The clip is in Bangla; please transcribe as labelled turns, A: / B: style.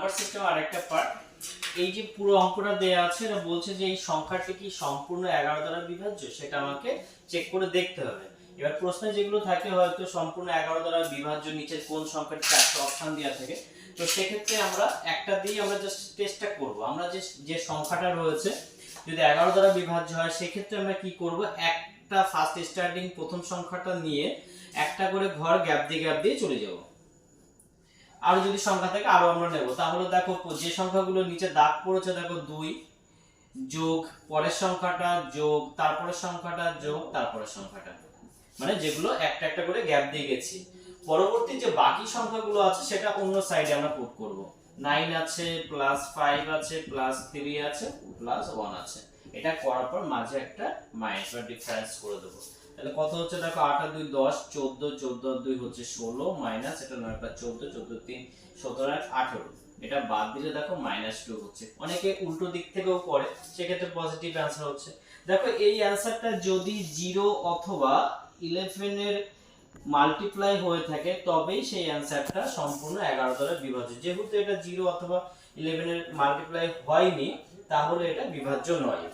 A: নাম্বার সিস্টেম আরেকটা পার্ট। এই যে পুরো অঙ্কটা দেয়া আছে, এটা বলছে যে এই সংখ্যাটি কি সম্পূর্ণ 11 দ্বারা বিভাজ্য, সেটা আমাকে চেক করে দেখতে হবে। এবার প্রশ্নে যেগুলো থাকে হয়তো সম্পূর্ণ 11 দ্বারা বিভাজ্য, নিচের কোন সংখ্যাটি চারটি অপশন দেওয়া থাকে, তো সেক্ষেত্রে আমরা একটা দিয়ে আমরা জাস্ট টেস্টটা করব। আমরা যে সংখ্যাটা রয়েছে যদি 11 দ্বারা বিভাজ্য হয়, সেক্ষেত্রে আমরা কি করব, একটা ফার্স্ট স্টার্টিং প্রথম সংখ্যাটা নিয়ে একটা করে ঘর গ্যাপ দিয়ে চলে যাব। আর যদি সংখ্যা থাকে আরো আমরা নেব। তাহলে দেখো যে সংখ্যাগুলো নিচে দাগ পড়েছে, দেখো 2 যোগ পরের সংখ্যাটা যোগ তারপরের সংখ্যাটা যোগ তারপরের সংখ্যাটা, মানে যেগুলো একটা একটা করে গ্যাপ দিয়ে গেছি। পরবর্তী যে বাকি সংখ্যাগুলো আছে সেটা অন্য সাইডে আমরা পুট করব। 9 আছে, প্লাস 5 আছে, প্লাস 3 আছে, প্লাস 1 আছে। এটা করার পর মাঝে একটা মাইনাস বা ডিফারেন্স করে দেব। তাহলে কত হচ্ছে দেখো, 8 আর 2 10, 14, 14 আর 2 হচ্ছে 16, মাইনাস এটা 9 আর 14, 14 3 17 আর 18। এটা বাদ দিলে দেখো -2 হচ্ছে। অনেকে উল্টো দিক থেকেও করে, সেক্ষেত্রে পজিটিভ অ্যান্সার হচ্ছে। দেখো এই অ্যান্সারটা যদি 0 অথবা 11 এর মাল্টিপ্লাই হয়ে থাকে, তবেই সেই অ্যান্সারটা সম্পূর্ণ 11 দ্বারা বিভাজ্য। যেহেতু এটা 0 অথবা 11 এর মাল্টিপ্লাই হয়নি, তাহলে এটা বিভাজ্য নয়।